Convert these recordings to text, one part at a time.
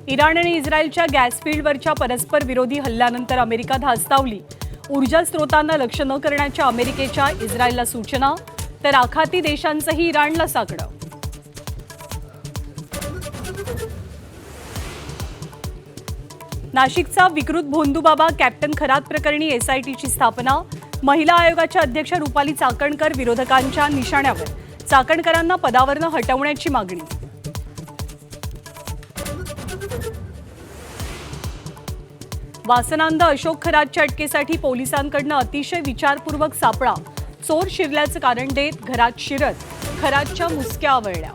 Iran आणि इस्रायलच्या gas फील्डवरच्या परस्पर विरोधी हल्ल्यानंतर अमेरिका धास्तावली। ऊर्जा स्रोतांना लक्ष्य न करण्याच्या अमेरिकेच्या इस्रायलला सूचना, तर आखाती देशांचंही इराणला साकडं। नाशिकचा विकृत भोंदूबाबा कॅप्टन खरात प्रकरणी एसआयटीची स्थापना, महिला आयोगाच्या अध्यक्ष रुपाली चाकणकर विरोधकांच्या निशाण्यावर, चाकणकरांना पदावरून हटवण्याची मागणी। वासनांध अशोक खरातच्या अटकेसाठी पोलिसांकडून अतिशय विचारपूर्वक सापळा, चोर शिरल्याचं कारण देत घरात शिरत खरातच्या मुसक्या आवळल्या।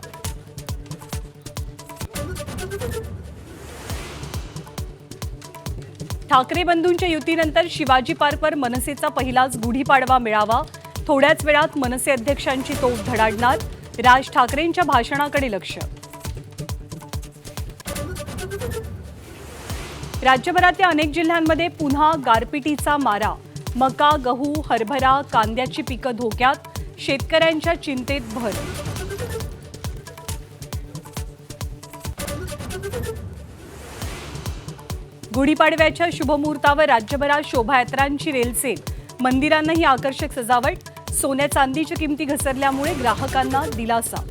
ठाकरे बंधूंच्या युतीनंतर शिवाजी पार्कवर मनसेचा पहिलाच गुढीपाडवा मेळावा, थोड्याच वेळात मनसे अध्यक्षांची तोफ धडाडणार, राज ठाकरेंच्या भाषणाकडे लक्ष। राज्यभरातल्या अनेक जिल्ह्यांमध्ये पुन्हा गारपिटीचा मारा, मका, गहू, हरभरा, कांद्याची पिकं धोक्यात, शेतकऱ्यांच्या चिंतेत भर। गुढीपाडव्याच्या शुभमुहूर्तावर राज्यभरात शोभायात्रांची रेलसेल, मंदिरांनाही आकर्षक सजावट, सोन्या चांदीच्या किमती घसरल्यामुळे ग्राहकांना दिलासा।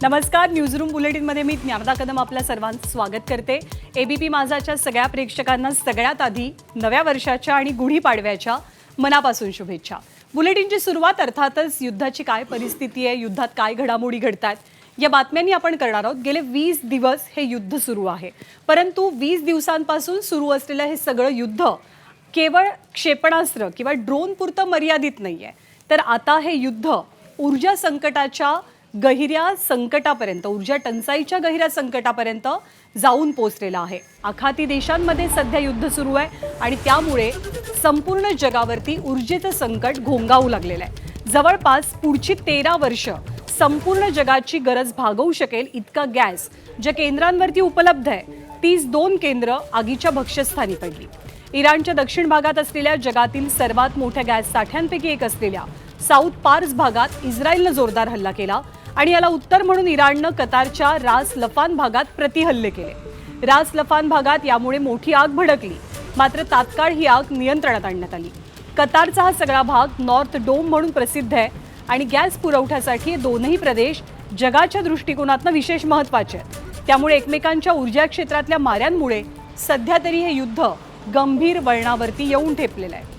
नमस्कार, न्यूजरूम बुलेटिनमध्ये मी ज्ञानदा कदम आपल्या सर्वांचं स्वागत करते। एबीपी माझाच्या सगळ्या प्रेक्षकांना सगळ्यात आधी नव्या वर्षाच्या आणि गुढीपाडव्याच्या मनापासून शुभेच्छा। बुलेटिनची सुरुवात अर्थातच युद्धाची काय परिस्थिती आहे, युद्धात काय घडामोडी घडतात या बातम्यांनी आपण करणार आहोत। गेले 20 दिवस हे युद्ध सुरू आहे, परंतु 20 दिवसांपासून सुरू असलेलं हे सगळं युद्ध केवळ क्षेपणास्त्र किंवा ड्रोन पुरतं मर्यादित नाहीये, तर आता हे युद्ध ऊर्जा संकटाच्या गहिऱ्या संकटापर्यंत, ऊर्जा टंचाईच्या गहिऱ्या संकटापर्यंत जाऊन पोहोचलेला आहे। आखाती देशांमध्ये सध्या युद्ध सुरू आहे आणि त्यामुळे संपूर्ण जगावरती ऊर्जेचं संकट घोंगावू लागलेलं आहे। जवळपास पुढची 13 वर्ष संपूर्ण जगाची गरज भागवू शकेल इतका गॅस ज्या केंद्रांवरती उपलब्ध आहे, तीच 2 केंद्र आगीच्या भक्ष्यस्थानी पडली। इराणच्या दक्षिण भागात असलेल्या जगातील सर्वात मोठ्या गॅस साठ्यांपैकी एक असलेल्या साऊथ पार्स भागात इस्रायलनं जोरदार हल्ला केला आणि याला उत्तर म्हणून इराणनं कतारच्या रास लफान भागात प्रतिहल्ले केले। रास लफान भागात यामुळे मोठी आग भडकली, मात्र तात्काळ ही आग नियंत्रणात आणण्यात आली। कतारचा हा सगळा भाग नॉर्थ डोम म्हणून प्रसिद्ध आहे आणि गॅस पुरवठ्यासाठी हे दोनही प्रदेश जगाच्या दृष्टिकोनातून विशेष महत्त्वाचे आहेत। त्यामुळे एकमेकांच्या ऊर्जा क्षेत्रातल्या माऱ्यांमुळे सध्या तरी हे युद्ध गंभीर वळणावरती येऊन ठेपलेलं आहे।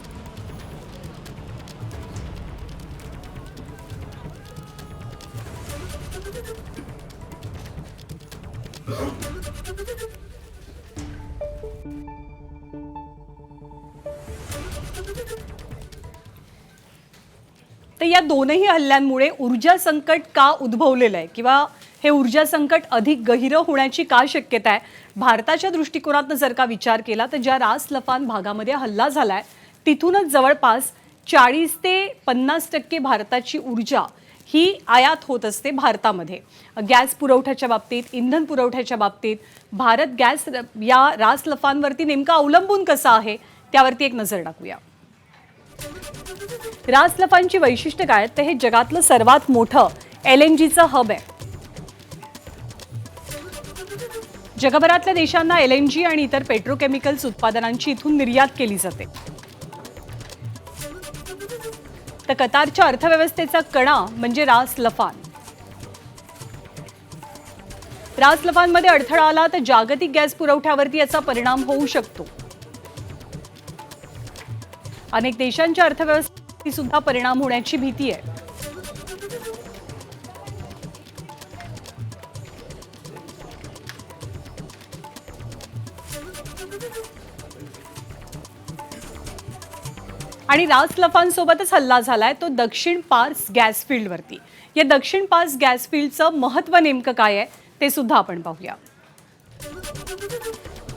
तर या दोनही हल्ल्यांमुळे ऊर्जा संकट का उद्भवलेलं आहे किंवा हे ऊर्जा संकट अधिक गहिरं होण्याची का शक्यता आहे, भारताच्या दृष्टिकोनातून जर का विचार केला तर ज्या रास लफान भागामध्ये हल्ला झालाय तिथूनच जवळपास 40 ते 50% भारताची ऊर्जा ही आयात होत असते भारतामध्ये। गॅस पुरवठ्याच्या बाबतीत, इंधन पुरवठ्याच्या बाबतीत भारत गॅस या रास लफांवरती नेमका अवलंबून कसा आहे त्यावरती एक नजर टाकूया। रास लफानची वैशिष्ट्य काय, तर हे जगातलं सर्वात मोठं LNGचं हब आहे। जगभरातल्या देशांना LNG आणि इतर पेट्रोकेमिकल्स उत्पादनांची इथून निर्यात केली जाते। तर कतारच्या अर्थव्यवस्थेचा कणा म्हणजे रास लफान। रास लफानमध्ये अडथळा आला तर जागतिक गॅस पुरवठ्यावरती याचा परिणाम होऊ शकतो। अनेक देशांच्या अर्थव्यवस्थेवर सुद्धा परिणाम होण्याची भीती आहे। आणि रास लफानसोबतच हल्ला झालाय तो दक्षिण पार्स गॅस फील्डवरती। या दक्षिण पार्स गॅस फील्डचं महत्त्व नेमकं काय आहे ते सुद्धा आपण पाहूया।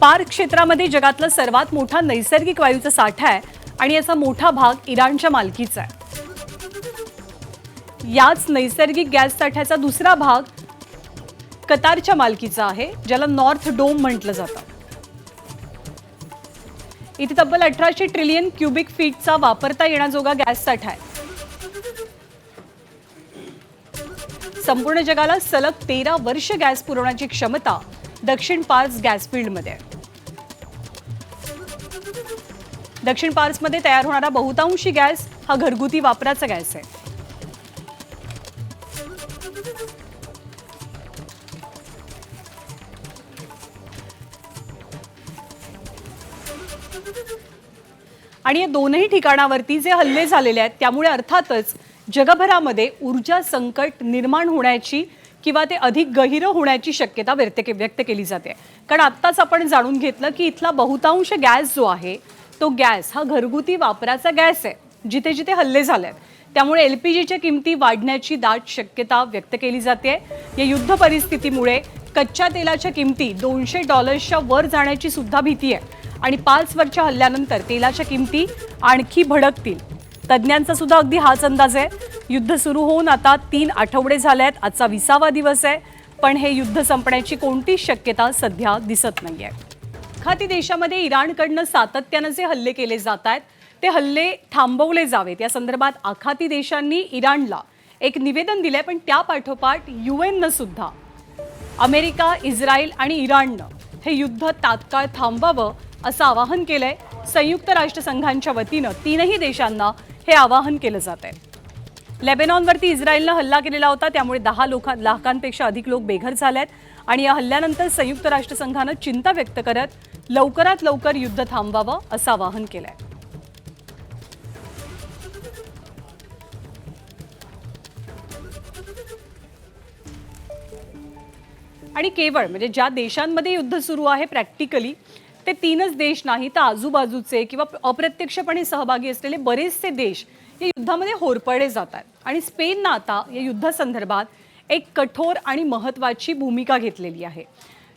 पार्क क्षेत्रामध्ये जगातला सर्वात मोठा नैसर्गिक वायूचा साठा आहे आणि याचा मोठा भाग इराणच्या मालकीचा आहे। याच नैसर्गिक गॅस साठ्याचा दुसरा भाग कतारच्या मालकीचा आहे, ज्याला नॉर्थ डोम म्हटलं जातं। इथे तब्बल 1800 ट्रिलियन क्युबिक फीटचा वापरता येण्याजोगा गॅस साठा आहे. संपूर्ण जगाला सलग 13 वर्ष गॅस पुरवण्याची क्षमता दक्षिण पार्स गॅस फील्डमध्ये आहे. दक्षिण पार्समध्ये तयार होणारा बहुतांशी गॅस हा घरगुती वापराचा गॅस आहे. आणि या दोनही ठिकाणावरती जे हल्ले झालेले आहेत त्यामुळे अर्थातच जगभरामध्ये ऊर्जा संकट निर्माण होण्याची किंवा ते अधिक गहिरं होण्याची शक्यता व्यक्त केली जाते. कारण आत्ताच आपण जाणून घेतलं की इथला बहुतांश गॅस जो आहे तो गॅस हा घरगुती वापराचा गॅस आहे, जिथे जिथे हल्ले झाले आहेत. त्यामुळे LPGच्या किमती वाढण्याची दाट शक्यता व्यक्त केली जाते. या युद्ध परिस्थितीमुळे कच्च्या तेलाच्या किमती $200च्या वर जाण्याची सुद्धा भीती आहे आणि 5 वरच्या हल्ल्यानंतर तेलाच्या किमती आणखी भडकतील. तज्ज्ञांचा सुद्धा अगदी हाच अंदाज आहे. युद्ध सुरू होऊन आता 3 आठवडे झाले आहेत. आजचा 20वा दिवस आहे, पण हे युद्ध संपण्याची कोणतीच शक्यता सध्या दिसत नाहीये. आखाती देशामध्ये इराणकडनं सातत्यानं जे हल्ले केले जात आहेत ते हल्ले थांबवले जावेत या संदर्भात आखाती देशांनी इराणला एक निवेदन दिलंय. पण त्या पाठोपाठ UN सुद्धा अमेरिका, इस्रायल आणि इराणनं हे युद्ध तात्काळ थांबवावं असं आवाहन केलंय. संयुक्त राष्ट्रसंघांच्या वतीनं 3ही देशांना हे आवाहन केलं जात आहे. लेबनॉनवरती इस्रायलनं हल्ला केलेला होता, त्यामुळे 10 लाखांपेक्षा अधिक लोक बेघर झालेत आणि या हल्ल्यानंतर संयुक्त राष्ट्रसंघानं चिंता व्यक्त करत लवकरात लवकर युद्ध थांबवावं असं आवाहन केलंय. आणि केवळ म्हणजे ज्या देशांमध्ये युद्ध सुरू आहे प्रॅक्टिकली ते 3च देश नाही तर आजूबाजूचे किंवा अप्रत्यक्षपणे सहभागी असलेले बरेचसे देश या युद्धामध्ये होरपळले जातात. आणि स्पेननं आता या युद्धासंदर्भात एक कठोर आणि महत्त्वाची भूमिका घेतलेली आहे.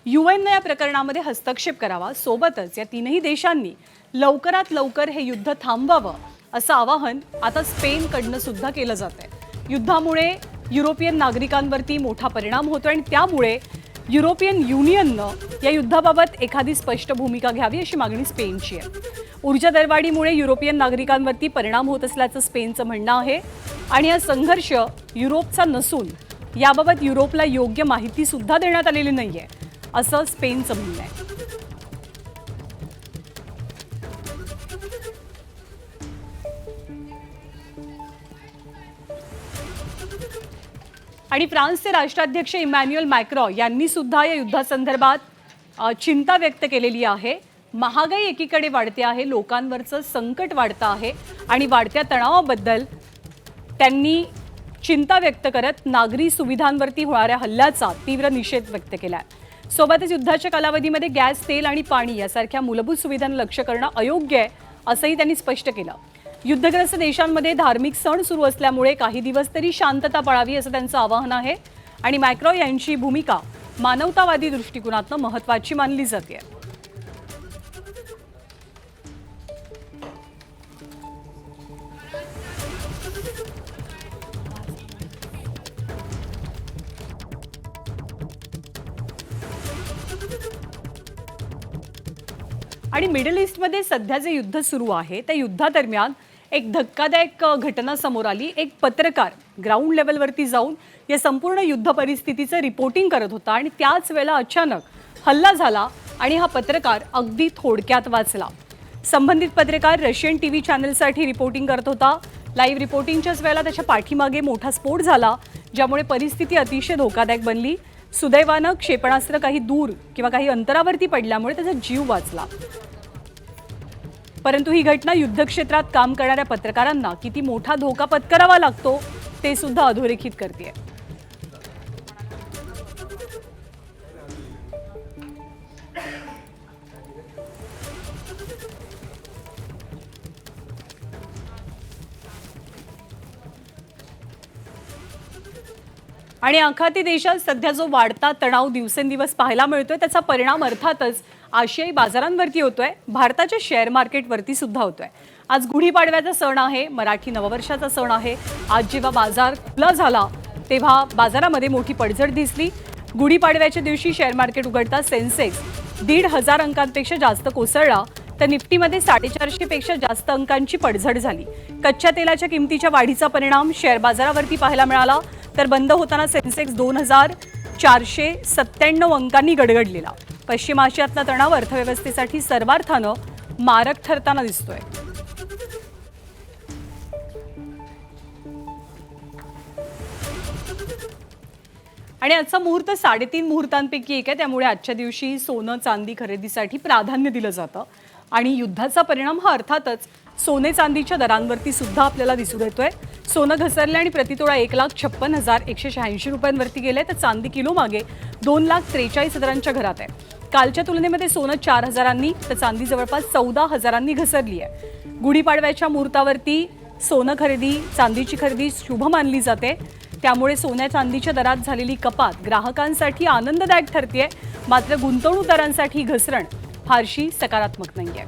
UN या प्रकरणामध्ये हस्तक्षेप करावा, सोबतच या 3ही देशांनी लवकरात लवकर हे युद्ध थांबवावं असं आवाहन आता स्पेनकडनं सुद्धा केलं जात आहे. युद्धामुळे युरोपियन नागरिकांवरती मोठा परिणाम होतो आणि त्यामुळे युरोपियन युनियननं या युद्धाबाबत एखादी स्पष्ट भूमिका घ्यावी अशी मागणी स्पेनची आहे. ऊर्जा दरवाढीमुळे युरोपियन नागरिकांवरती परिणाम होत असल्याचं स्पेनचं म्हणणं आहे आणि हा संघर्ष युरोपचा नसून याबाबत युरोपला योग्य माहिती सुद्धा देण्यात आलेली नाहीये असं स्पेनचं म्हणणं आहे. आणि फ्रान्सचे राष्ट्राध्यक्ष इमॅन्युएल मॅक्रॉ यांनी सुद्धा या युद्धासंदर्भात चिंता व्यक्त केलेली आहे. महागाई एकीकडे वाढते आहे, लोकांवरचं संकट वाढतं आहे आणि वाढत्या तणावाबद्दल त्यांनी चिंता व्यक्त करत नागरी सुविधांवरती होणाऱ्या हल्ल्याचा तीव्र निषेध व्यक्त केला आहे. सोबतच युद्धाच्या कालावधीमध्ये गॅस, तेल आणि पाणी यासारख्या मूलभूत सुविधांना लक्ष करणं अयोग्य आहे असंही त्यांनी स्पष्ट केलं. युद्धग्रस्त देशांमध्ये धार्मिक सण सुरू असल्यामुळे काही दिवस तरी शांतता पाळावी असं त्यांचं आवाहन आहे. आणि मॅक्रॉ यांची भूमिका मानवतावादी दृष्टिकोनातून महत्त्वाची मानली जाते. आणि मिडल ईस्टमध्ये सध्या जे युद्ध सुरू आहे त्या युद्धादरम्यान एक धक्कादायक घटना समोर आली. एक पत्रकार ग्राउंड लेवलवरती जाऊन या संपूर्ण युद्ध परिस्थितीचं रिपोर्टिंग करत होता आणि त्याच वेळेला अचानक हल्ला झाला आणि हा पत्रकार अगदी थोडक्यात वाचला. संबंधित पत्रकार रशियन TV चॅनलसाठी रिपोर्टिंग करत होता. लाईव्ह रिपोर्टिंगच्याच वेळेला त्याच्या पाठीमागे मोठा स्फोट झाला, ज्यामुळे परिस्थिती अतिशय धोकादायक बनली. सुदैवानं क्षेपणास्त्र काही दूर किंवा काही अंतरावरती पडल्यामुळे त्याचा जीव वाचला. परंतु ही घटना युद्धक्षेत्रात काम करणाऱ्या पत्रकारांना किती मोठा धोका पत्करावा लागतो ते सुद्धा अधोरेखित करते. आणि आखाती देशात सध्या जो वाढता तणाव दिवसेंदिवस पाहायला मिळतोय त्याचा परिणाम अर्थातच आशियाई बाजारांवरती होतोय, भारताच्या शेअर मार्केटवरती सुद्धा होतोय. आज गुढीपाडव्याचा सण आहे, मराठी नववर्षाचा सण आहे. आज जेव्हा बाजार खुला झाला तेव्हा बाजारामध्ये मोठी पडझड दिसली. गुढीपाडव्याच्या दिवशी शेअर मार्केट उघडता सेन्सेक्स 1,500 अंकांपेक्षा जास्त कोसळला, तर निफ्टीमध्ये 450 पेक्षा जास्त अंकांची पडझड झाली. कच्च्या तेलाच्या किमतीच्या वाढीचा परिणाम शेअर बाजारावरती पाहायला मिळाला. तर बंद होताना सेन्सेक्स 2497 अंकांनी गडगडलेला. पश्चिम आशियातला तणाव अर्थव्यवस्थेसाठी सर्वार्थानं मारक ठरताना दिसतोय. आणि आजचा मुहूर्त 3.5 मुहूर्तांपैकी एक आहे. त्यामुळे आजच्या दिवशी सोनं चांदी खरेदीसाठी प्राधान्य दिलं जातं. आणि युद्धाचा परिणाम हा अर्थातच सोने चांदीच्या दरांवरती सुद्धा आपल्याला दिसून येतोय. सोनं घसरले आणि प्रतितोळा 1,56,186 रुपयांवरती गेले. तर चांदी किलो मागे 2,43,000 घरात आहे. कालच्या तुलनेमध्ये सोनं 4,000 तर चांदी जवळपास 14,000 घसरली आहे. गुढीपाडव्याच्या मुहूर्तावरती सोनं खरेदी चांदीची खरेदी शुभ मानली जाते. त्यामुळे सोन्या चांदीच्या दरात झालेली कपात ग्राहकांसाठी आनंददायक ठरतेय. मात्र गुंतवणूकदारांसाठी घसरण फारशी सकारात्मक नाहीये.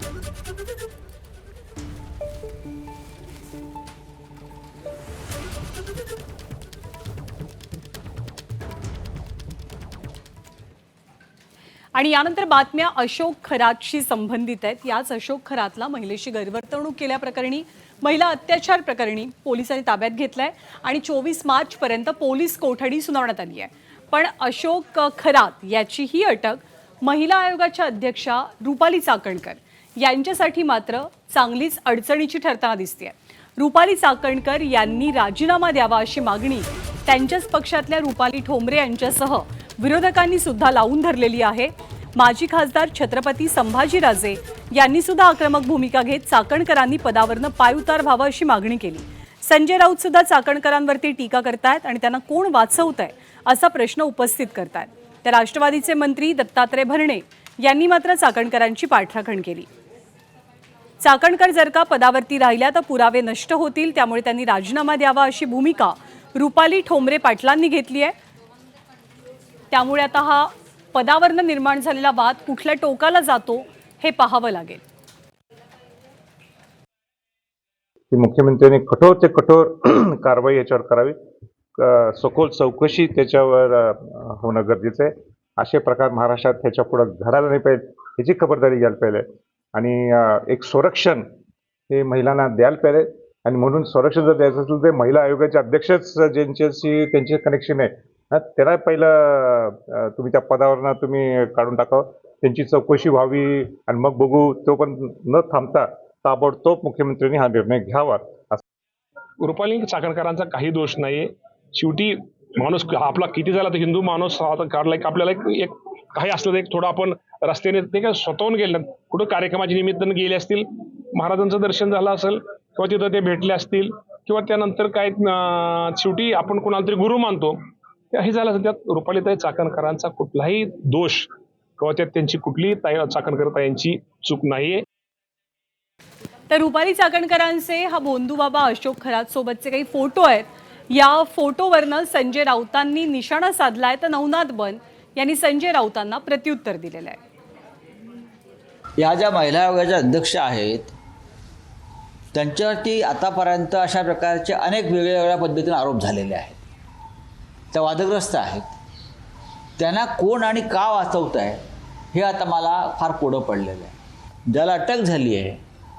आणि यानंतर बातम्या अशोक खरातशी संबंधित आहेत. याच अशोक खरातला महिलेशी गैरवर्तणूक केल्याप्रकरणी महिला अत्याचार प्रकरणी पोलिसांनी ताब्यात घेतलंय आणि 24 मार्चपर्यंत पोलीस कोठडी सुनावण्यात आली आहे. पण अशोक खरात याची ही अटक महिला आयोगाच्या अध्यक्षा रुपाली चाकणकर यांच्यासाठी मात्र चांगलीच अडचणीची ठरताना दिसते. रुपाली चाकणकर यांनी राजीनामा द्यावा अशी मागणी त्यांच्याच पक्षातल्या रुपाली ठोंबरे यांच्यासह विरोधकांनी सुद्धा लावून धरलेली आहे. माजी खासदार छत्रपती संभाजीराजे यांनी सुद्धा आक्रमक भूमिका घेत चाकणकरांनी पदावरनं पायउतार व्हावं अशी मागणी केली. संजय राऊत सुद्धा चाकणकरांवरती टीका करतायत आणि त्यांना कोण वाचवतंय असा प्रश्न उपस्थित करतायत. तर राष्ट्रवादीचे मंत्री दत्तात्रय भरणे यांनी मात्र चाकणकरांची पाठराखण केली. चाकणकर जर का पदावरती राहिल्या तर पुरावे नष्ट होतील. त्यामुळे त्यांनी राजीनामा द्यावा अशी भूमिका रुपाली ठोंबरे पाटलांनी घेतली आहे. त्यामुळे आता हा पदावरनं निर्माण झालेला वाद कुठल्या टोकाला जातो हे पाहावं लागेल. मुख्यमंत्र्यांनी कठोर ते कठोर कारवाई याच्यावर करावी. सखोल चौकशी त्याच्यावर होणं गरजेचं आहे. असे प्रकार महाराष्ट्रात ह्याच्या पुढे घडायला नाही पाहिजे ह्याची खबरदारी घ्यायला पाहिजे. आणि एक संरक्षण हे महिलांना द्यायला पाहिजे. आणि म्हणून संरक्षण जर द्यायचं असेल तर महिला आयोगाचे अध्यक्षच ज्यांच्याशी त्यांचे कनेक्शन आहे त्याला पहिलं तुम्ही त्या पदावरनं तुम्ही काढून टाकावं. त्यांची चौकशी व्हावी आणि मग बघू. तो पण न थांबता ताबडतोब मुख्यमंत्र्यांनी हा निर्णय घ्यावा. रुपाली चाकणकरांचा काही दोष नाही. शेवटी माणूस आपला किती झाला तर हिंदू माणूस काढला की आपल्याला एक काही असलं तर एक थोडं आपण रस्त्याने ते काय स्वतःहून गेले कुठं कार्यक्रमाच्या निमित्तानं गेले असतील. महाराजांचं दर्शन झालं असेल किंवा तिथं ते भेटले असतील किंवा त्यानंतर काय शेवटी आपण कोणाला तरी गुरु मानतो हे झालं असेल. त्यात रुपालीताई चाकणकरांचा कुठलाही दोष किंवा त्यात त्यांची कुठलीही चाकणकर ताईंची चूक नाहीये. तर रुपाली चाकणकरांचे हा भोंदूबाबा अशोक खरात सोबतचे काही फोटो आहेत. या फोटोवरनं संजय राऊतांनी निशाणा साधलाय. तर नवनाथ बन यांनी संजय राऊतांना प्रत्युत्तर दिलेलं आहे. या ज्या महिला आयोगाच्या अध्यक्ष आहेत त्यांच्यावरती आतापर्यंत अशा प्रकारचे अनेक वेगवेगळ्या पद्धतीने आरोप झालेले आहेत. त्या वादग्रस्त आहेत. त्यांना कोण आणि का वाचवत आहे हे आता मला फार कोडं पडलेलं आहे. ज्याला अटक झाली आहे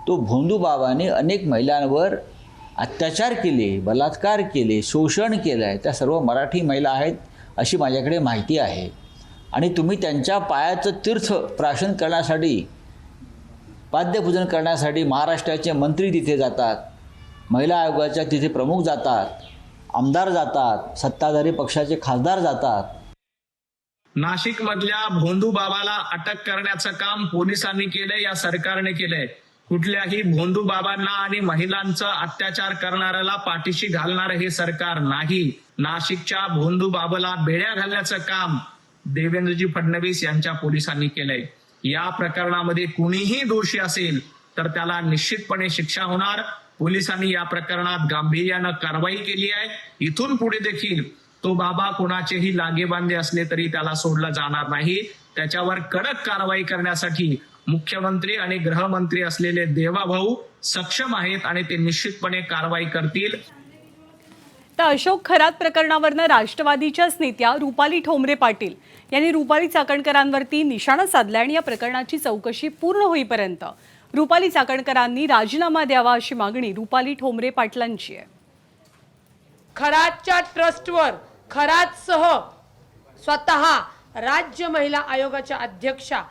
तो भोंदूबाबाने अनेक महिलांवर अत्याचार केले, बलात्कार केले, शोषण केलं आहे. त्या सर्व मराठी महिला आहेत अशी माझ्याकडे माहिती आहे. आणि तुम्ही त्यांच्या पायाचं तीर्थ प्राशन करण्यासाठी पाद्यपूजन करण्यासाठी महाराष्ट्राचे मंत्री तिथे जातात, महिला आयोगाच्या तिथे प्रमुख जातात, आमदार जातात, सत्ताधारी पक्षाचे खासदार जातात. नाशिकमधल्या भोंदूबाबाला अटक करण्याचं काम पोलिसांनी केलंय, या सरकारने केलंय. कुठल्याही भोंदूबाबांना आणि महिलांचा अत्याचार करणाऱ्याला पाठीशी घालणारं हे सरकार नाही. नाशिकच्या भोंदूबाबाला बेड्या घालण्याचं काम देवेंद्रजी फडणवीस यांच्या पोलिसांनी केलंय. या प्रकरणामध्ये कुणीही दोषी असेल तर त्याला निश्चितपणे शिक्षा होणार. पोलिसांनी या प्रकरणात गांभीर्यानं कारवाई केली आहे. इथून पुढे देखील तो बाबा कुणाचेही लागेबांधे असले तरी त्याला सोडलं जाणार नाही. त्याच्यावर कडक कारवाई करण्यासाठी मुख्यमंत्री आणि गृहमंत्री असलेले देवाभाऊ सक्षम आहेत आणि ते निश्चितपणे कारवाई करतील. तर अशोक खरात प्रकरणावरनं राष्ट्रवादीच्याच नेत्या रुपाली ठोंबरे पाटील यांनी रुपाली चाकणकरांवरती निशाणा साधला आणि या प्रकरणाची चौकशी पूर्ण होईपर्यंत रुपाली चाकणकरांनी राजीनामा द्यावा अशी मागणी रुपाली ठोंबरे पाटलांची आहे. खरातच्या ट्रस्टवर खरातसह स्वतः राज्य महिला आयोगाच्या अध्यक्षा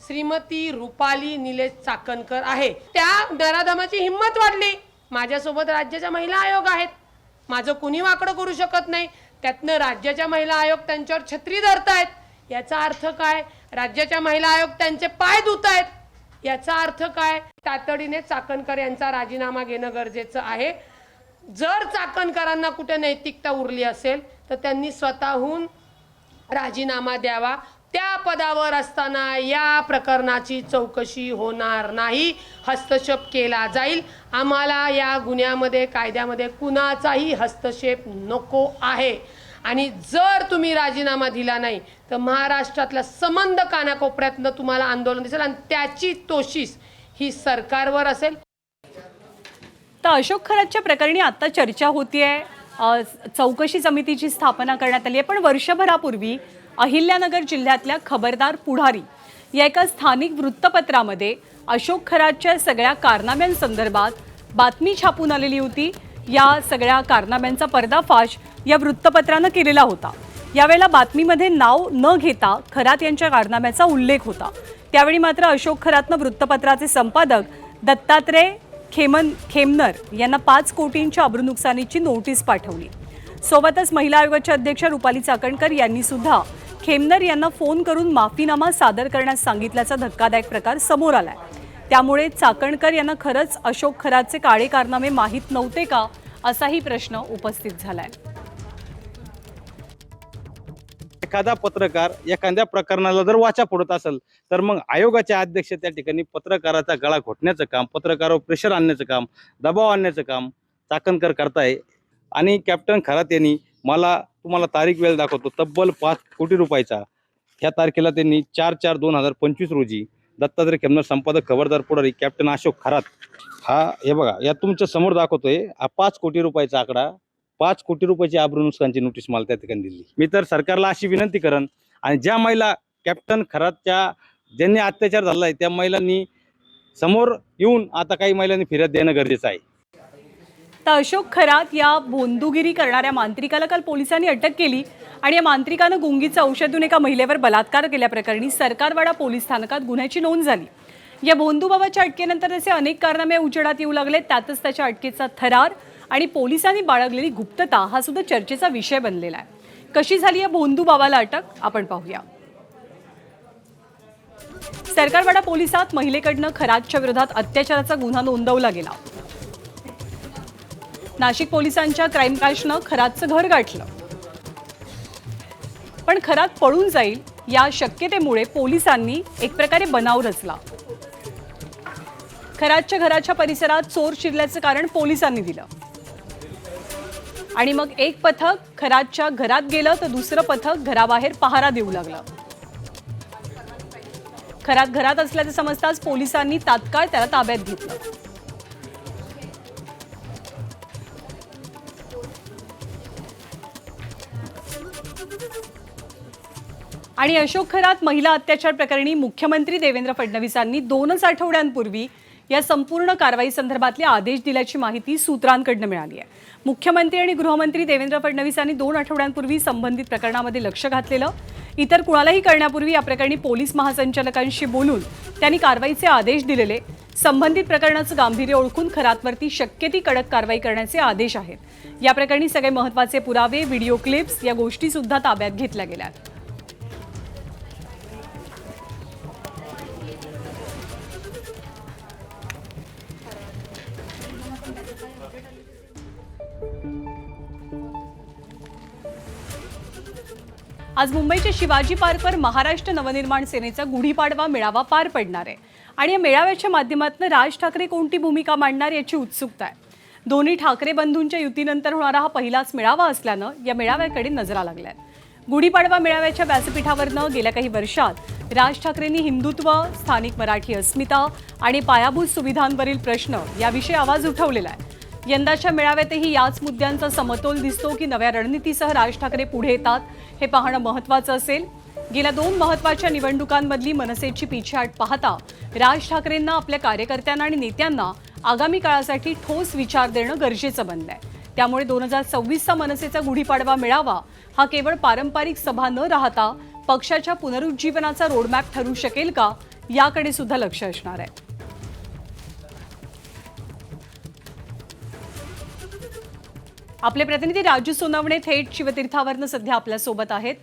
श्रीमती रुपाली निलेश चाकणकर आहे. त्या नराधमाची हिंमत वाढली. माझ्यासोबत राज्याच्या महिला आयोग आहेत, माझं कुणी वाकडं करू शकत नाही. त्यातनं राज्याच्या महिला आयोग त्यांच्यावर छत्री धरतायत. याचा अर्थ काय? राज्याच्या महिला आयोग त्यांचे पाय धुतायत. याचा अर्थ काय? तातडीने चाकणकर यांचा राजीनामा घेणं गरजेचं आहे. जर चाकणकरांना कुठे नैतिकता उरली असेल तर त्यांनी स्वतःहून राजीनामा द्यावा. त्या पदावर असताना या प्रकरणाची चौकशी होणार नाही, हस्तक्षेप केला जाईल. आम्हाला या गुन्ह्यामध्ये कायद्यामध्ये कुणाचाही हस्तक्षेप नको आहे. आणि जर तुम्ही राजीनामा दिला नाही तर महाराष्ट्रातल्या संबंध कानाकोपऱ्यातनं तुम्हाला आंदोलन दिसेल आणि त्याची तोशीस ही सरकारवर असेल. तर अशोक खरातच्या प्रकरणी आता चर्चा होतीये. चौकशी समितीची स्थापना करण्यात आली आहे. पण वर्षभरापूर्वी अहिल्यानगर जिल्ह्यातल्या खबरदार पुढारी या एका स्थानिक वृत्तपत्रामध्ये अशोक खरातच्या सगळ्या कारनाम्यांसंदर्भात बातमी छापून आलेली होती. या सगळ्या कारनाम्यांचा पर्दाफाश या वृत्तपत्रानं केलेला होता. यावेळेला बातमीमध्ये नाव न घेता खरात यांच्या कारनाम्याचा उल्लेख होता. त्यावेळी मात्र अशोक खरातनं वृत्तपत्राचे संपादक दत्तात्रय खेमनर यांना 5 कोटींच्या अब्रूनुकसानीची नोटीस पाठवली. सोबतच महिला आयोगाच्या अध्यक्ष रुपाली चाकणकर यांनी सुद्धा खेमनर यांना फोन करून माफीनामा सादर करण्यास सांगितल्याचा धक्कादायक प्रकार समोर आलाय. त्यामुळे चाकणकर यांना खरंच अशोक खरातचे काळे कारनामे माहीत नव्हते का, असाही प्रश्न उपस्थित झालाय. एखादा पत्रकार एखाद्या प्रकरणाला जर वाचा फोडत असेल तर मग आयोगाचे अध्यक्ष त्या ठिकाणी पत्रकाराचा गळा घोटण्याचं काम, पत्रकारावर प्रेशर आणण्याचं काम, दबाव आणण्याचं काम चाकणकर करताय. आणि कॅप्टन खरात यांनी तुम्हाला तारीख वेळ दाखवतो, तब्बल 5 कोटी रुपयाचा ह्या तारखेला त्यांनी 4/4/2025 रोजी दत्तात्रय खेमनर संपादक खबरदार पुढारी कॅप्टन अशोक खरात हा हे बघा या तुमच्या समोर दाखवतोय हा 5 कोटी रुपयाचा आकडा, 5 कोटी रुपयाची आब्रूनुकसानीची नोटीस मला त्या ठिकाणी दिली. मी तर सरकारला अशी विनंती करन आणि ज्या महिला कॅप्टन खरातच्या ज्यांनी अत्याचार झालाय त्या महिलांनी समोर येऊन आता काही महिलांनी फिर्याद देणं गरजेचं आहे. तर अशोक खरात या भोंदूगिरी करणाऱ्या मांत्रिकाला काल पोलिसांनी अटक केली आणि या मांत्रिकानं गुंगीचं औषध देऊन एका महिलेवर बलात्कार केल्याप्रकरणी सरकारवाडा पोलीस स्थानकात गुन्ह्याची नोंद झाली. या भोंदूबाबाच्या अटकेनंतर त्याचे अनेक कारनामे उजेडात येऊ लागले. त्यातच त्याच्या अटकेचा थरार आणि पोलिसांनी बाळगलेली गुप्तता हा सुद्धा चर्चेचा विषय बनलेला आहे. कशी झाली या भोंदूबाबाला अटक आपण पाहूया. सरकारवाडा पोलिसात महिलेकडनं खरातच्या विरोधात अत्याचाराचा गुन्हा नोंदवला गेला. नाशिक पोलिसांच्या क्राईम ब्रांचनं खरातचं घर गाठलं. पण खरात पळून जाईल या शक्यतेमुळे पोलिसांनी एक प्रकारे बनाव रचला. खरातच्या घराच्या परिसरात चोर शिरल्याचं कारण पोलिसांनी दिलं आणि मग एक पथक खरातच्या घरात गेलं तर दुसरं पथक घराबाहेर पहारा देऊ लागलं. खरात घरात असल्याचं समजताच पोलिसांनी तात्काळ त्याला ताब्यात घेतलं. आणि अशोक खरात महिला अत्याचार प्रकरणी मुख्यमंत्री देवेंद्र फडणवीसांनी 2 आठवड्यांपूर्वी या संपूर्ण कारवाई संदर्भातले आदेश दिल्याची माहिती सूत्रांकडून मिळाली आहे. मुख्यमंत्री आणि गृहमंत्री देवेंद्र फडणवीसांनी 2 आठवड्यांपूर्वी संबंधित प्रकरणामध्ये लक्ष घातलेलं. इतर कुणालाही कळण्यापूर्वी या प्रकरणी पोलीस महासंचालकांशी बोलून त्यांनी कारवाईचे आदेश दिलेले. संबंधित प्रकरणाचं गांभीर्य ओळखून खरातवरती शक्य ती कडक कारवाई करण्याचे आदेश आहेत. या प्रकरणी सगळे महत्त्वाचे पुरावे, व्हिडिओ क्लिप्स या गोष्टी सुद्धा ताब्यात घेतल्या गेल्या. आज मुंबईच्या शिवाजी पार्कवर महाराष्ट्र नवनिर्माण सेनेचा गुढीपाडवा मेळावा पार पडणार आहे आणि या मेळाव्याच्या माध्यमातून राज ठाकरे कोणती भूमिका मांडणार याची उत्सुकता आहे. दोन्ही ठाकरे बंधूंच्या युतीनंतर होणारा हा पहिलाच मेळावा असल्यानं या मेळाव्याकडे नजरा लागल्या आहेत. गुढीपाडवा मेळाव्याच्या व्यासपीठावरनं गेल्या काही वर्षात राज ठाकरेंनी हिंदुत्व, स्थानिक मराठी अस्मिता आणि पायाभूत सुविधांवरील प्रश्न याविषयी आवाज उठवलेला आहे. यंदाच्या मेळाव्यातही याच मुद्द्यांचा समतोल दिसतो की नव्या रणनीतीसह राज ठाकरे पुढे येतात हे पाहणं महत्त्वाचं असेल. गेल्या 2 महत्त्वाच्या निवडणुकांमधली मनसेची पिछेहाट पाहता राज ठाकरेंना आपल्या कार्यकर्त्यांना आणि नेत्यांना आगामी काळासाठी ठोस विचार देणं गरजेचं बनलंय. त्यामुळे 2026चा मनसेचा गुढीपाडवा मेळावा हा केवळ पारंपरिक सभा न राहता पक्षाच्या पुनरुज्जीवनाचा रोडमॅप ठरू शकेल का, याकडे सुद्धा लक्ष असणार आहे. आपले प्रतिनिधी राजू सोनवणे थेट शिवतीर्थावरनं सध्या आपल्यासोबत आहेत.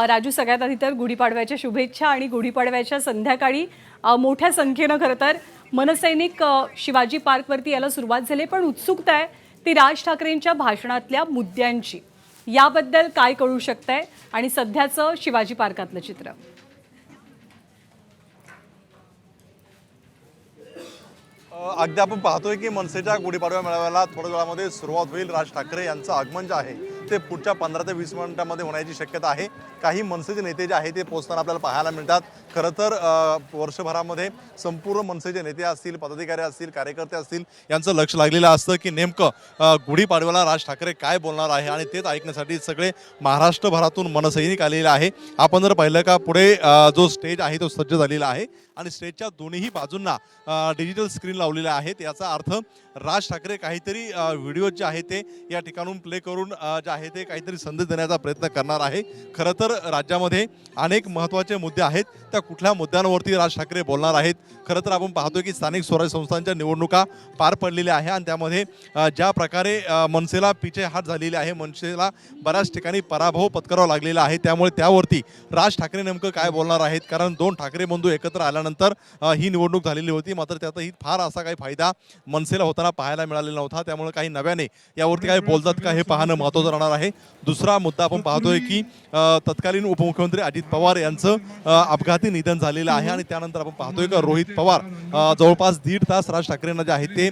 राजू, सगळ्यात आधी तर गुढीपाडव्याच्या शुभेच्छा. आणि गुढीपाडव्याच्या संध्याकाळी मोठ्या संख्येनं खरं तर मनसैनिक शिवाजी पार्कवरती यायला सुरुवात झाली, पण उत्सुकता आहे ती राज ठाकरेंच्या भाषणातल्या मुद्द्यांची. याबद्दल काय कळू शकतंय आणि सध्याचं शिवाजी पार्कातलं चित्र? अगदी आपण पाहतोय की मनसेच्या गुढीपाडव्या मेळाव्याला थोड्या वेळामध्ये सुरुवात होईल. राज ठाकरे यांचं आगमन जे आहे ते पुढच्या 15 ते 20 मिनिटांमध्ये होण्याची शक्यता आहे. काही मनसेचे नेते जे आहे ते पोहोचताना आपल्याला पाहायला मिळतात. खरं तर वर्षभरामध्ये संपूर्ण मनसेचे नेते असतील, पदाधिकारी असतील, कार्यकर्ते असतील यांचं लक्ष लागलेलं असतं की नेमकं गुढीपाडव्याला राज ठाकरे काय बोलणार आहे, आणि तेच ऐकण्यासाठी सगळे महाराष्ट्रभरातून मनसैनिक आलेले आहे. आपण जर पाहिलं का पुढे जो स्टेज आहे तो सज्ज झालेला आहे आणि स्टेजच्या दोन्ही बाजूंना डिजिटल स्क्रीन लावलेल्या आहेत. याचा अर्थ राज ठाकरे काहीतरी व्हिडिओ जे आहे ते या ठिकाणून प्ले करून जे आहे ते काहीतरी संदेश देण्याचा प्रयत्न करणार आहे. खरं तर राज्यामध्ये अनेक महत्त्वाचे मुद्दे आहेत. त्या कुठल्या मुद्द्यांवरती राज ठाकरे बोलणार आहेत? खरं तर आपण पाहतोय की स्थानिक स्वराज्य संस्थांच्या निवडणुका पार पडलेल्या आहे आणि त्यामध्ये ज्या प्रकारे मनसेला पिछेहाट झालेली आहे, मनसेला बऱ्याच ठिकाणी पराभव पत्करावा लागलेला आहे. त्यामुळे त्यावरती राज ठाकरे नेमकं काय बोलणार आहेत? कारण 2 ठाकरे बंधू एकत्र आल्यानंतर ही निवडणूक झालेली होती, मात्र त्यातही फार असा काही फायदा मनसेला होताना पाहायला मिळालेला नव्हता. त्यामुळे काही नव्याने यावरती काय बोलतात का हे पाहणं महत्त्वाचं राहणार आहे. दुसरा मुद्दा आपण पाहतोय की तत्कालीन उपमुख्यमंत्री अजित पवार यांचं अपघाती निधन झालेलं आहे आणि त्यानंतर आपण पाहतोय का रोहित पवार जवळपास 1.5 तास राज ठाकरेंना जे आहे ते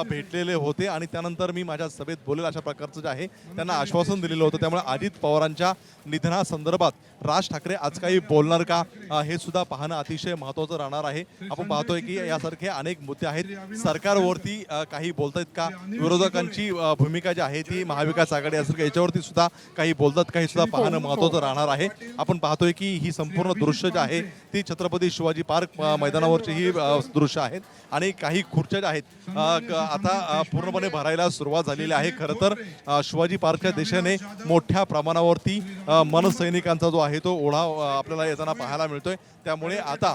भेटलेले होते आणि त्यानंतर मी माझ्या सभेत बोलेल अशा प्रकारचं जे आहे त्यांना आश्वासन दिलेलं होतं. त्यामुळे अजित पवारांच्या निधनासंदर्भात राज ठाकरे आज काही बोलणार का हे सुद्धा पाहणं अतिशय महत्त्वाचं राहणार आहे. आपण पाहतोय की यासारखे अनेक मुद्दे आहेत. सरकारवरती काही बोलतायत का? विरोधकांची भूमिका जी आहे ती महाविकास आघाडी असेल का याच्यावरती सुद्धा काही बोलतात का हे सुद्धा पाहणं महत्त्वाचं राहणार आहे. आपण पाहतोय की ही संपूर्ण दृश्य जे आहे ती छत्रपती शिवाजी पार्क मैदानावरची ही दृश्य आहेत आणि काही खुर्च्या ज्या आहेत आता पूर्णपणे भरायला सुरुवात झालेली आहे. खरं तर शिवाजी पार्कच्या दिशेने मोठ्या प्रमाणावरती मनसैनिकांचा जो आहे तो ओढा आपल्याला येताना पाहायला मिळतोय. त्यामुळे आता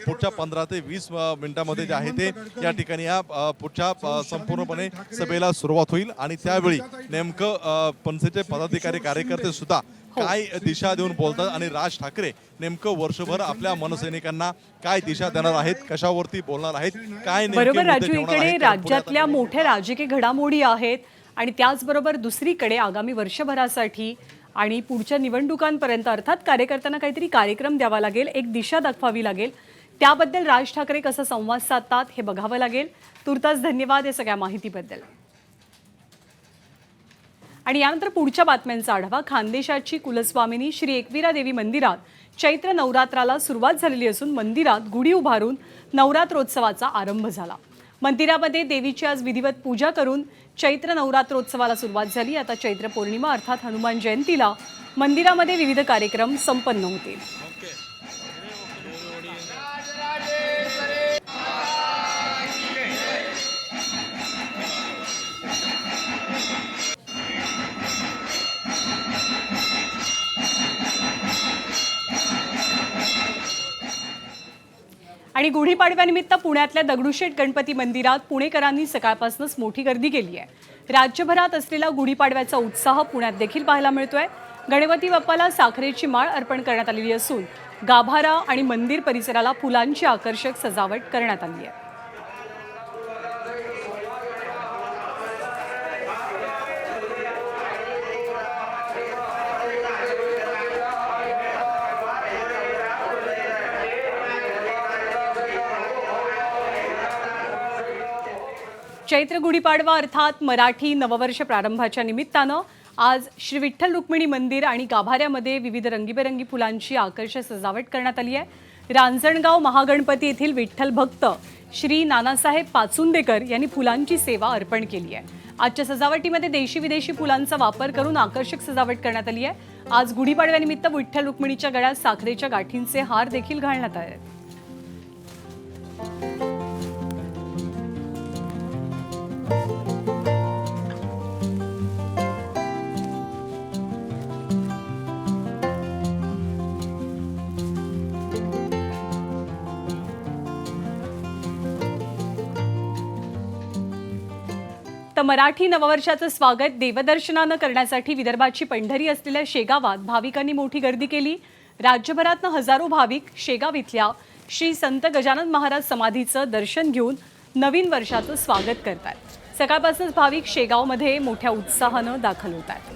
पुढच्या 15 ते 20 मिनिटांमध्ये जे आहे ते या ठिकाणी या पुढच्या संपूर्णपणे सभेला सुरुवात होईल आणि त्यावेळी नेमकं मनसेचे पदाधिकारी कार्यकर्ते सुद्धा काय दिशा देऊन बोलतात आणि राज ठाकरे नेमकं वर्षभर आपल्या मनसैनिकांना काय दिशा देणार आहेत, कशावरती बोलणार आहेत, काय बरोबर राजू, इकडे राज्यातल्या मोठ्या राजकीय घडामोडी आहेत आणि त्याचबरोबर दुसरीकडे आगामी वर्षभरासाठी आणि पुढच्या निवडणुकांपर्यंत अर्थात कार्यकर्त्यांना काहीतरी कार्यक्रम द्यावा लागेल, एक दिशा दाखवावी लागेल. त्याबद्दल राज ठाकरे कसा संवाद साधतात हे बघावं लागेल. तुर्तास धन्यवाद या सगळ्या माहितीबद्दल. आणि यानंतर पुढच्या बातम्यांचा आढावा. खानदेशाची कुलस्वामिनी श्री एकविरा देवी मंदिरात चैत्र नवरात्राला सुरुवात झालेली असून मंदिरात गुढी उभारून नवरात्रोत्सवाचा आरंभ झाला. मंदिरामध्ये देवीची आज विधिवत पूजा करून चैत्र नवरात्रोत्सवाला सुरुवात झाली. आता चैत्र पौर्णिमा अर्थात हनुमान जयंतीला मंदिरामध्ये विविध कार्यक्रम संपन्न होतील. आणि गुढीपाडव्यानिमित्त पुण्यातल्या दगडूशेठ गणपती मंदिरात पुणेकरांनी सकाळपासूनच मोठी गर्दी केली आहे. राज्यभरात असलेला गुढीपाडव्याचा उत्साह पुण्यात देखील पाहायला मिळतोय. गणपती बाप्पाला साखरेची माळ अर्पण करण्यात आलेली असून गाभारा आणि मंदिर परिसराला फुलांची आकर्षक सजावट करण्यात आली आहे. चैत्र गुढीपाडवा अर्थात मराठी नववर्ष प्रारंभाच्या निमित्तानं आज श्री विठ्ठल रुक्मिणी मंदिर आणि गाभाऱ्यामध्ये विविध रंगीबेरंगी फुलांची आकर्षक सजावट करण्यात आली आहे. रांजणगाव महागणपती येथील विठ्ठल भक्त श्री नानासाहेब पाचुंदेकर यांनी फुलांची सेवा अर्पण केली आहे. आजच्या सजावटीमध्ये देशी विदेशी फुलांचा वापर करून आकर्षक सजावट करण्यात आली आहे. आज गुढीपाडव्यानिमित्त विठ्ठल रुक्मिणीच्या गळ्यात साखरेच्या गाठींचे हार देखील घालण्यात आले आहेत. तर मराठी नववर्षाचं स्वागत देवदर्शनानं करण्यासाठी विदर्भाची पंढरी असलेल्या शेगावात भाविकांनी मोठी गर्दी केली. राज्यभरातनं हजारो भाविक शेगाव इथल्या श्री संत गजानन महाराज समाधीचं दर्शन घेऊन नवीन वर्षाचं स्वागत करतात. सकाळपासूनच भाविक शेगावमध्ये मोठ्या उत्साहानं दाखल होत आहेत.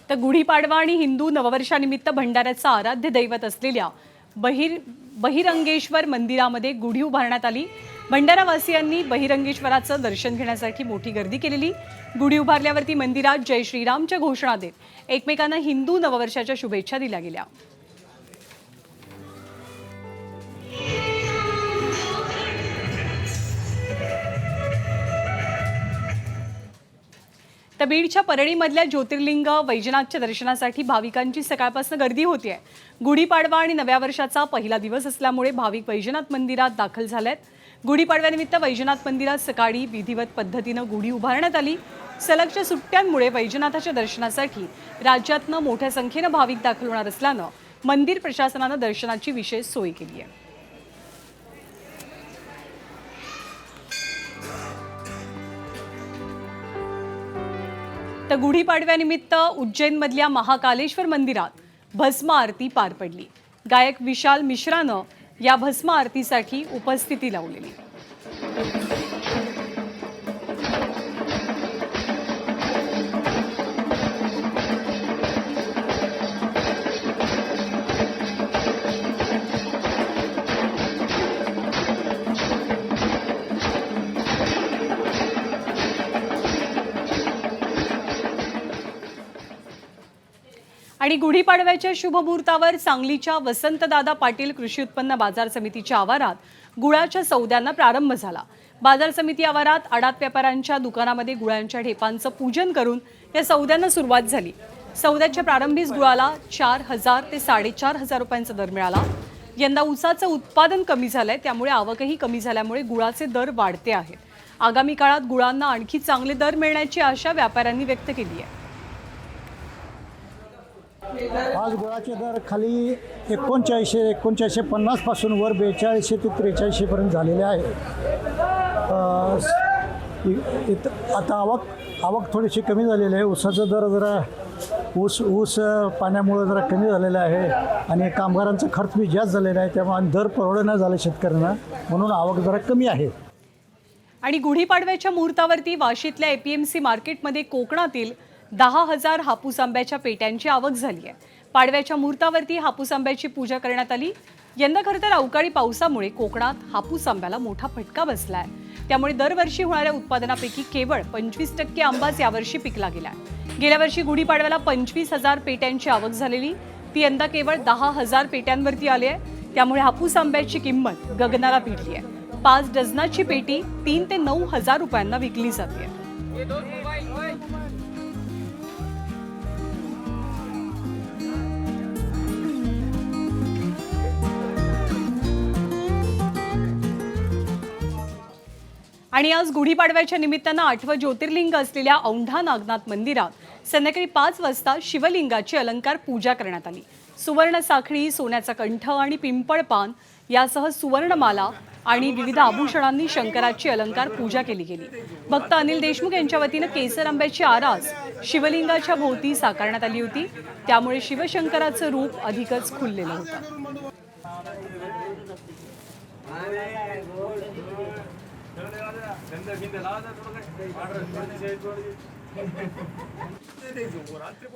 तर गुढीपाडवा आणि हिंदू नववर्षानिमित्त भंडाऱ्याचं आराध्य दैवत असलेल्या बहिरंगेश्वर मंदिरामध्ये गुढी उभारण्यात आली. भंडारावासियांनी बहिरंगेश्वराचं दर्शन घेण्यासाठी मोठी गर्दी केलेली. गुढी उभारल्यावरती मंदिरात जय श्रीरामच्या घोषणा देत एकमेकांना हिंदू नववर्षाच्या शुभेच्छा दिल्या गेल्या. तर बीडच्या परळीमधल्या ज्योतिर्लिंग वैजनाथच्या दर्शनासाठी भाविकांची सकाळपासून गर्दी होती आहे. गुढीपाडवा आणि नव्या वर्षाचा पहिला दिवस असल्यामुळे भाविक वैजनाथ मंदिरात दाखल झालेत. गुढीपाडव्यानिमित्त वैजनाथ मंदिरात सकाळी विधिवत पद्धतीनं गुढी उभारण्यात आली. सलगच्या सुट्ट्यांमुळे वैजनाथाच्या दर्शनासाठी राज्यातनं मोठ्या संख्येनं भाविक दाखल होणार असल्यानं मंदिर प्रशासनानं दर्शनाची विशेष सोय केली आहे. तर गुढीपाडव्यानिमित्त उज्जैनमधल्या महाकालेश्वर मंदिरात भस्म आरती पार पडली. गायक विशाल मिश्रानं या भस्म आरतीसाठी उपस्थिती लावलेली. आणि गुढीपाडव्याच्या शुभमुहूर्तावर सांगलीच्या वसंतदादा पाटील कृषी उत्पन्न बाजार समितीच्या आवारात गुळाच्या सौद्यांना प्रारंभ झाला. बाजार समिती आवारात आडात व्यापाऱ्यांच्या दुकानामध्ये गुळांच्या ढेपांचं पूजन करून या सौद्यांना सुरुवात झाली. सौद्याच्या प्रारंभीच गुळाला 4,000 ते 4,500 रुपयांचा दर मिळाला. यंदा ऊसाचं उत्पादन कमी झालंय, त्यामुळे आवकही कमी झाल्यामुळे गुळाचे दर वाढते आहेत. आगामी काळात गुळांना आणखी चांगले दर मिळण्याची आशा व्यापाऱ्यांनी व्यक्त केली आहे. आज गुळाचे दर खाली 4950 पासून वर 4200 ते 4300 पर्यंत झालेले आहे. आता आवक थोडीशी कमी झालेली आहे. ऊसाचा दर जरा ऊस पाण्यामुळे जरा कमी झालेला आहे आणि कामगारांचा खर्च बी जास्त झालेला आहे, त्यामुळे दर परवडणं झालं शेतकऱ्यांना, म्हणून आवक जरा कमी आहे. आणि गुढीपाडव्याच्या मुहूर्तावरती वाशीतल्या APMC मार्केटमध्ये कोकणातील 10,000 हापूस आंब्याच्या पेट्यांची आवक झाली आहे. पाडव्याच्या मुहूर्तावरती हापूस आंब्याची पूजा करण्यात आली. यंदा खरं तर अवकाळी पावसामुळे कोकणात हापूस आंब्याला मोठा फटका बसलाय. त्यामुळे दरवर्षी होणाऱ्या उत्पादनापैकी केवळ 25% आंबाच यावर्षी पिकला गेलाय. गेल्या वर्षी गुढीपाडव्याला 25,000 पेट्यांची आवक झालेली, ती यंदा केवळ 10,000 पेट्यांवरती आली आहे. त्यामुळे हापूस आंब्याची किंमत गगनाला भिडली आहे. 5 डझनाची पेटी 3 ते 9,000 रुपयांना विकली जाते. आणि आज गुढीपाडव्याच्या निमित्तानं 8वं ज्योतिर्लिंग असलेल्या औंढा नागनाथ मंदिरात संध्याकाळी 5 वाजता शिवलिंगाची अलंकार पूजा करण्यात आली. सुवर्ण साखळी, सोन्याचा कंठ आणि पिंपळ पान यासह सुवर्णमाला आणि विविध आभूषणांनी शंकराची अलंकार पूजा केली गेली. भक्त अनिल देशमुख यांच्या वतीनं केसर आंब्याची आरास शिवलिंगाच्या भोवती साकारण्यात आली होती. त्यामुळे शिवशंकराचं रूप अधिकच खुललेलं होतं.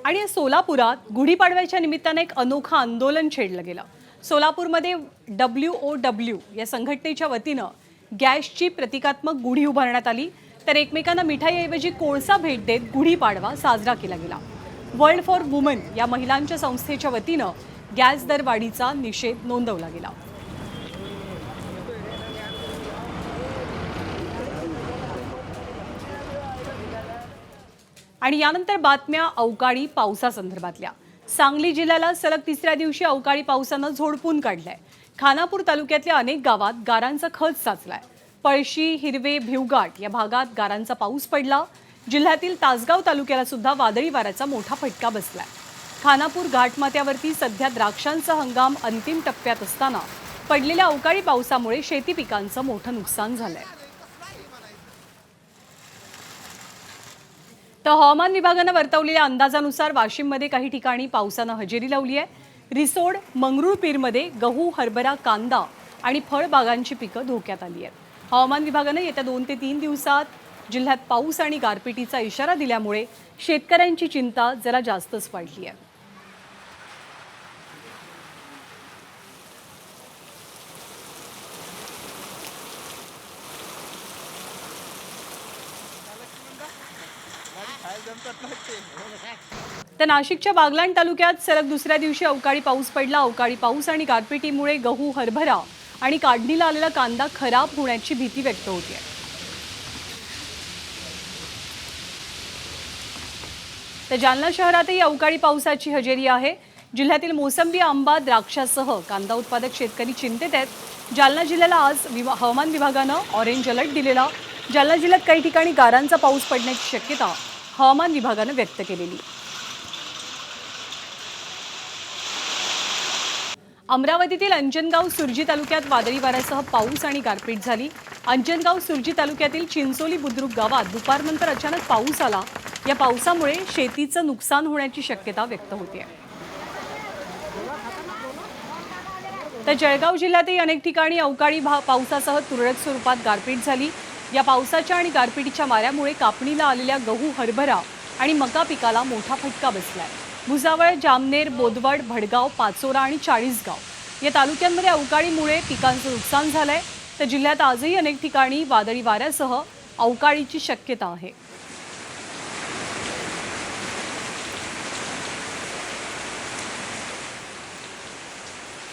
आणि सोलापुरात गुढीपाडव्याच्या निमित्तानं एक अनोखं आंदोलन छेडलं गेलं. सोलापूरमध्ये WOW या संघटनेच्या वतीनं गॅसची प्रतिकात्मक गुढी उभारण्यात आली. तर एकमेकांना मिठाईऐवजी कोळसा भेट देत गुढीपाडवा साजरा केला गेला. वर्ल्ड फॉर वुमन या महिलांच्या संस्थेच्या वतीनं गॅस दरवाढीचा निषेध नोंदवला गेला. आणि यानंतर बातम्या अवकाळी पावसासंदर्भातल्या. सांगली जिल्ह्याला सलग तिसऱ्या दिवशी अवकाळी पावसानं झोडपून काढलंय. खानापूर तालुक्यातल्या अनेक गावात गारांचा खच साचलाय. पळशी, हिरवे, भिवघाट या भागात गारांचा पाऊस पडला. जिल्ह्यातील तासगाव तालुक्याला सुद्धा वादळी वाऱ्याचा मोठा फटका बसलाय. खानापूर घाटमाथ्यावरती सध्या द्राक्षांचा हंगाम अंतिम टप्प्यात असताना पडलेल्या अवकाळी पावसामुळे शेती पिकांचं मोठं नुकसान झालंय. तर हवामान विभागानं वर्तवलेल्या अंदाजानुसार वाशिममध्ये काही ठिकाणी पावसानं हजेरी लावली आहे. रिसोड, मंगरुळपीरमध्ये गहू, हरभरा, कांदा आणि फळबागांची पिकं धोक्यात आली आहेत. हवामान विभागानं येत्या 2 ते 3 दिवसात जिल्ह्यात पाऊस आणि गारपिटीचा इशारा दिल्यामुळे शेतकऱ्यांची चिंता जरा जास्तच वाढली आहे. तर नाशिकच्या बागलाण तालुक्यात सलग दुसऱ्या दिवशी अवकाळी पाऊस पडला. अवकाळी पाऊस आणि गारपिटीमुळे गहू, हरभरा आणि काढणीला आलेला कांदा खराब होण्याची भीती व्यक्त होते. तर जालना शहरातही अवकाळी पावसाची हजेरी आहे. जिल्ह्यातील मोसंबी, आंबा, द्राक्षासह कांदा उत्पादक शेतकरी चिंतेत आहेत. जालना जिल्ह्याला आज हवामान विभागानं ऑरेंज अलर्ट दिलेला. जालना जिल्ह्यात काही ठिकाणी गारांचा पाऊस पडण्याची शक्यता हवामान विभागानं व्यक्त केलेली. अमरावतीतील अंजनगाव, सुरजी तालुक्यात वादळी वाऱ्यासह पाऊस आणि गारपीट झाली. अंजनगाव, सुरजी तालुक्यातील चिंचोली बुद्रुक गावात दुपारनंतर अचानक पाऊस आला. या पावसामुळे शेतीचं नुकसान होण्याची शक्यता व्यक्त होते. तर जळगाव जिल्ह्यातही अनेक ठिकाणी अवकाळी पावसासह तुरळक स्वरूपात गारपीट झाली. या पावसाच्या आणि गारपिटीच्या वाऱ्यामुळे कापणीला आलेल्या गहू, हरभरा आणि मका पिकाला मोठा फटका बसलाय. भुसावळ, जामनेर, बोदवड, भडगाव, पाचोरा आणि चाळीसगाव या तालुक्यांमध्ये अवकाळीमुळे पिकांचं नुकसान झालंय. तर जिल्ह्यात आजही अनेक ठिकाणी वादळी वाऱ्यासह अवकाळीची शक्यता आहे.